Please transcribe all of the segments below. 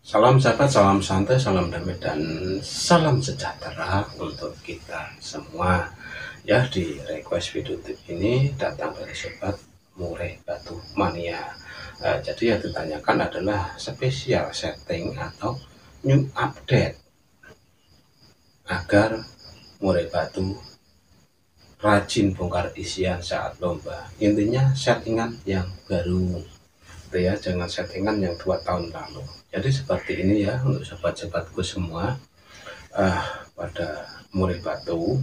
Salam sahabat, salam santai, salam damai, dan salam sejahtera untuk kita semua. Ya, di request video tip ini datang dari sobat Murai Batu Mania. Jadi yang ditanyakan adalah spesial setting atau new update agar Murai Batu rajin bongkar isian saat lomba. Intinya settingan yang baru, ya, jangan settingan yang 2 tahun lalu. Jadi seperti ini ya untuk sobat-sobatku semua. Pada Murai Batu,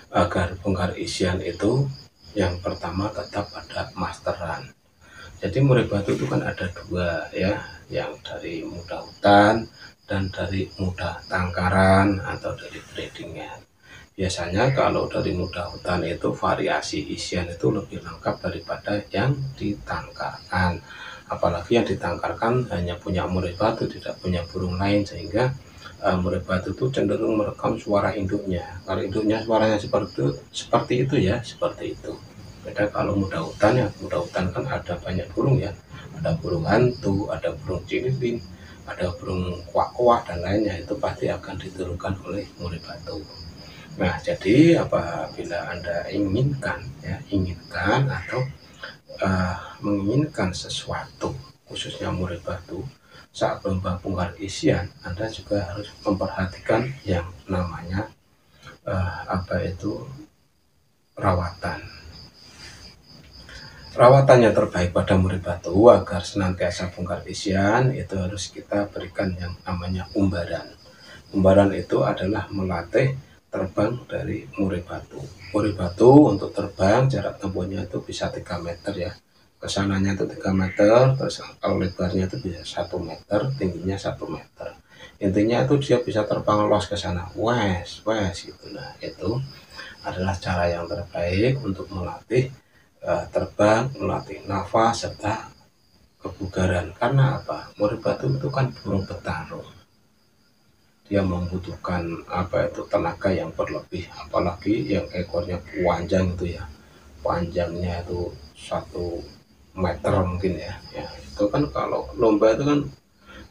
agar bongkar isian itu yang pertama tetap ada masteran. Jadi Murai Batu itu kan ada dua ya, yang dari muda hutan dan dari muda tangkaran atau dari breedingan. Biasanya kalau dari muda hutan itu variasi isian itu lebih lengkap daripada yang ditangkarkan. Apalagi yang ditangkarkan hanya punya Murai Batu, tidak punya burung lain, sehingga Murai Batu itu cenderung merekam suara induknya. Kalau induknya suaranya seperti itu ya, seperti itu. Beda kalau muda hutan ya, muda hutan kan ada banyak burung ya, ada burung hantu, ada burung cililin, ada burung kuak-kuak dan lainnya, itu pasti akan diturunkan oleh Murai Batu. Nah, jadi apabila Anda inginkan atau menginginkan sesuatu khususnya Murai Batu saat lomba bongkar isian, Anda juga harus memperhatikan yang namanya rawatan. Rawatannya terbaik pada Murai Batu agar senantiasa bongkar isian itu harus kita berikan yang namanya umbaran. Umbaran itu adalah melatih terbang dari Murai Batu. Murai Batu untuk terbang jarak tempuhnya itu bisa 3 meter ya. Kesananya itu 3 meter, terus kalau lebarnya itu bisa 1 meter, tingginya 1 meter. Intinya itu dia bisa terbang los ke sana, wes gitu. Nah, itu adalah cara yang terbaik untuk melatih terbang, melatih nafas serta kebugaran. Karena apa? Murai Batu itu kan burung petarung. Dia membutuhkan tenaga yang berlebih, apalagi yang ekornya panjang itu ya, panjangnya itu 1 meter mungkin ya. Itu kan kalau lomba itu kan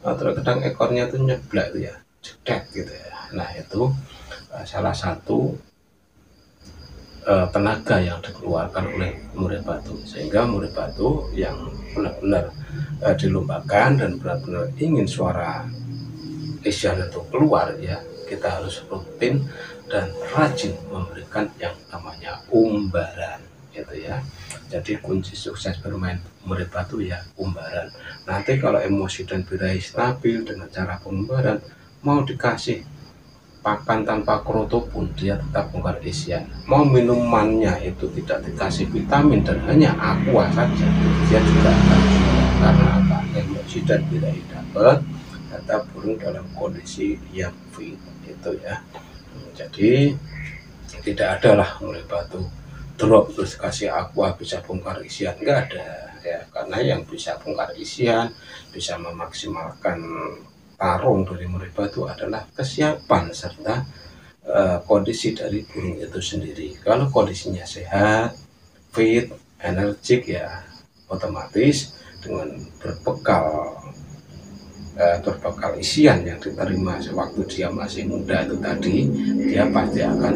terkadang ekornya itu nyeblak itu ya, jedek gitu ya. Nah, itu salah satu tenaga yang dikeluarkan oleh Murai Batu, sehingga Murai Batu yang benar-benar dilombakan dan benar-benar ingin suara isian itu keluar ya, kita harus rutin dan rajin memberikan yang namanya umbaran gitu ya. Jadi kunci sukses bermain Murai Batu ya umbaran. Nanti kalau emosi dan birahi stabil dengan cara pengumbaran, mau dikasih pakan tanpa kroto pun dia tetap bongkar isian. Mau minumannya itu tidak dikasih vitamin dan hanya aqua saja, dia juga akan, karena apa? Emosi dan birahi dapat, tetap burung dalam kondisi yang fit itu ya. Jadi tidak adalah Murai Batu drop terus kasih aqua bisa bongkar isian, enggak ada ya, karena yang bisa bongkar isian, bisa memaksimalkan tarung dari Murai Batu adalah kesiapan serta kondisi dari burung itu sendiri. Kalau kondisinya sehat, fit, energik ya, otomatis dengan berbekal isian yang diterima sewaktu dia masih muda itu tadi, dia pasti akan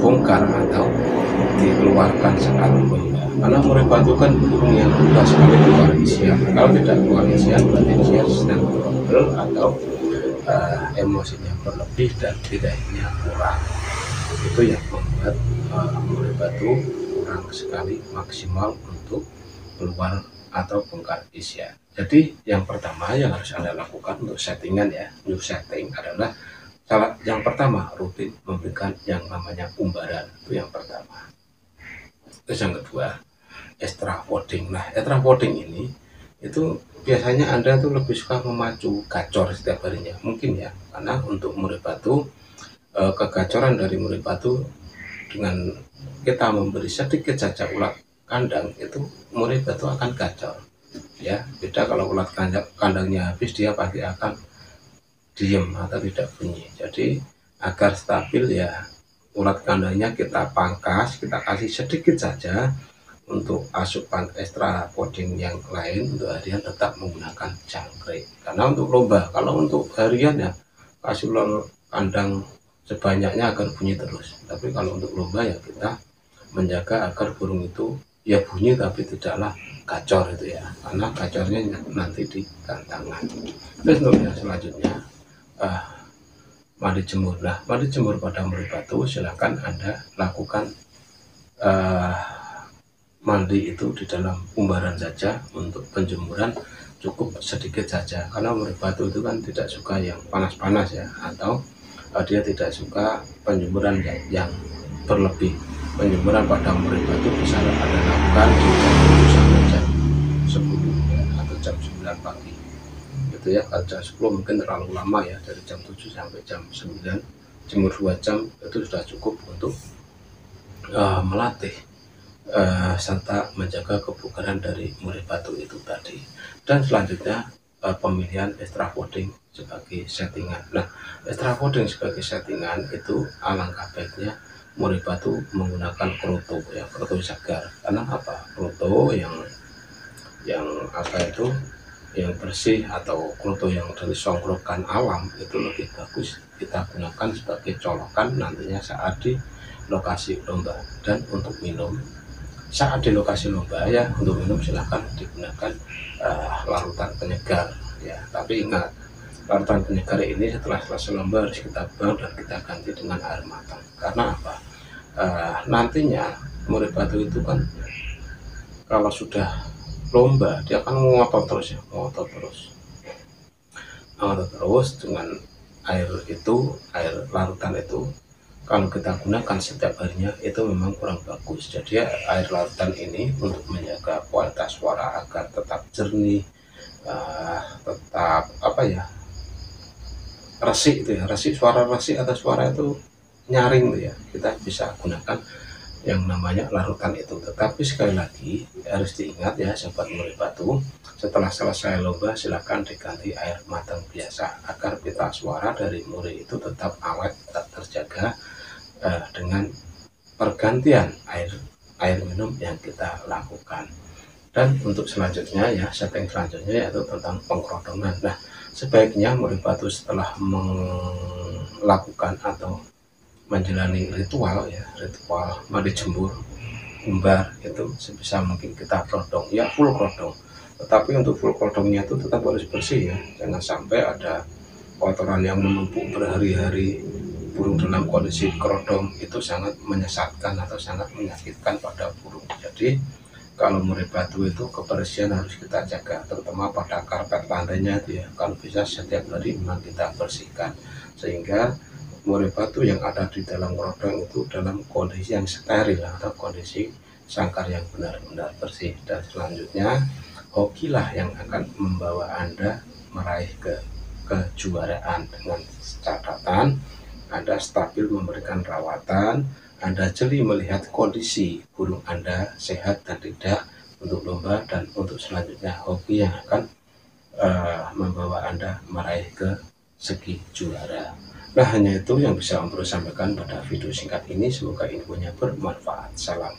bongkar atau dikeluarkan saat lomba. Karena Murai Batu kan burung yang mudah sekali keluar isian. Kalau tidak keluar isian berarti dia sedang trouble atau emosinya berlebih dan birahinya kurang. Itu yang membuat Murai Batu kurang sekali maksimal untuk keluar atau bongkar isian. Jadi yang pertama yang harus Anda lakukan untuk settingan ya, new setting adalah yang pertama rutin memberikan yang namanya umbaran, itu yang pertama. Terus yang kedua, extra fooding. Nah, extra fooding ini itu biasanya Anda tuh lebih suka memacu gacor setiap harinya, mungkin ya, karena untuk Murai Batu kegacoran dari Murai Batu dengan kita memberi sedikit saja ulat kandang itu Murai Batu akan gacor ya. Beda kalau ulat kandangnya habis, dia pasti akan diem atau tidak bunyi. Jadi agar stabil ya, ulat kandangnya kita pangkas, kita kasih sedikit saja untuk asupan extra fooding yang lain untuk harian tetap menggunakan jangkrik. Karena untuk lomba, kalau untuk harian ya kasih kandang sebanyaknya agar bunyi terus. Tapi kalau untuk lomba ya kita menjaga agar burung itu ya bunyi tapi tidaklah gacor itu ya, karena gacornya nanti di gantangan. Terus untuk yang selanjutnya mandi jemur. Nah, mandi jemur pada murid batu silakan Anda lakukan mandi itu di dalam umbaran saja. Untuk penjemuran cukup sedikit saja, karena murid batu itu kan tidak suka yang panas-panas ya, atau dia tidak suka penjemuran yang berlebih. Penjemuran pada murid batu bisa Anda lakukan di jam 7 sampai jam 10 ya, atau jam 9 pagi gitu ya. Kalau jam 10 mungkin terlalu lama ya, dari jam 7 sampai jam 9 jemur 2 jam itu sudah cukup untuk melatih serta menjaga kebugaran dari murid batu itu tadi. Dan selanjutnya pemilihan extra fooding sebagai settingan. Nah, extra fooding sebagai settingan itu alangkah baiknya murid batu menggunakan kroto ya, kroto segar. Karena apa? Kroto yang apa itu, yang bersih atau kroto yang dari songkrokan alam itu lebih bagus kita gunakan sebagai colokan nantinya saat di lokasi lomba. Dan untuk minum saat di lokasi lomba ya, untuk minum silahkan digunakan larutan penyegar ya. Tapi ingat, larutan penyegar ini setelah selesai lomba harus kita buang dan kita ganti dengan air matang. Karena apa? Nantinya murid batu itu kan kalau sudah lomba dia akan ngotot terus ya, ngotot terus dengan air itu, air larutan itu kalau kita gunakan setiap harinya itu memang kurang bagus. Jadi air larutan ini untuk menjaga kualitas suara agar tetap jernih, tetap apa ya, resik itu ya, resik, suara resik atau suara itu nyaring itu ya, kita bisa gunakan yang namanya larutan itu. Tetapi sekali lagi harus diingat ya sahabat murid batu, setelah selesai lomba silakan diganti air matang biasa agar pita suara dari murid itu tetap awet, tetap terjaga dengan pergantian air minum yang kita lakukan. Dan untuk selanjutnya ya, setting selanjutnya yaitu tentang pengkerodongan. Nah, sebaiknya murid batu setelah melakukan atau menjalani ritual ya, ritual mandi jemur umbar itu sebisa mungkin kita kerodong ya, full kerodong. Tetapi untuk full kerodongnya itu tetap harus bersih ya, jangan sampai ada kotoran yang menumpuk berhari-hari. Burung dalam kondisi kerodong itu sangat menyesatkan atau sangat menyakitkan pada burung. Jadi kalau murid batu itu kebersihan harus kita jaga, terutama pada karpet lantainya itu ya, kalau bisa setiap hari memang kita bersihkan sehingga murid batu yang ada di dalam kerodong itu dalam kondisi yang steril atau kondisi sangkar yang benar-benar bersih. Dan selanjutnya hokilah yang akan membawa Anda meraih kejuaraan dengan catatan Anda stabil memberikan rawatan, Anda jeli melihat kondisi burung Anda sehat dan tidak untuk lomba, dan untuk selanjutnya hoki yang akan membawa Anda meraih ke segi juara. Nah, hanya itu yang bisa Om Bro sampaikan pada video singkat ini. Semoga infonya bermanfaat. Salam.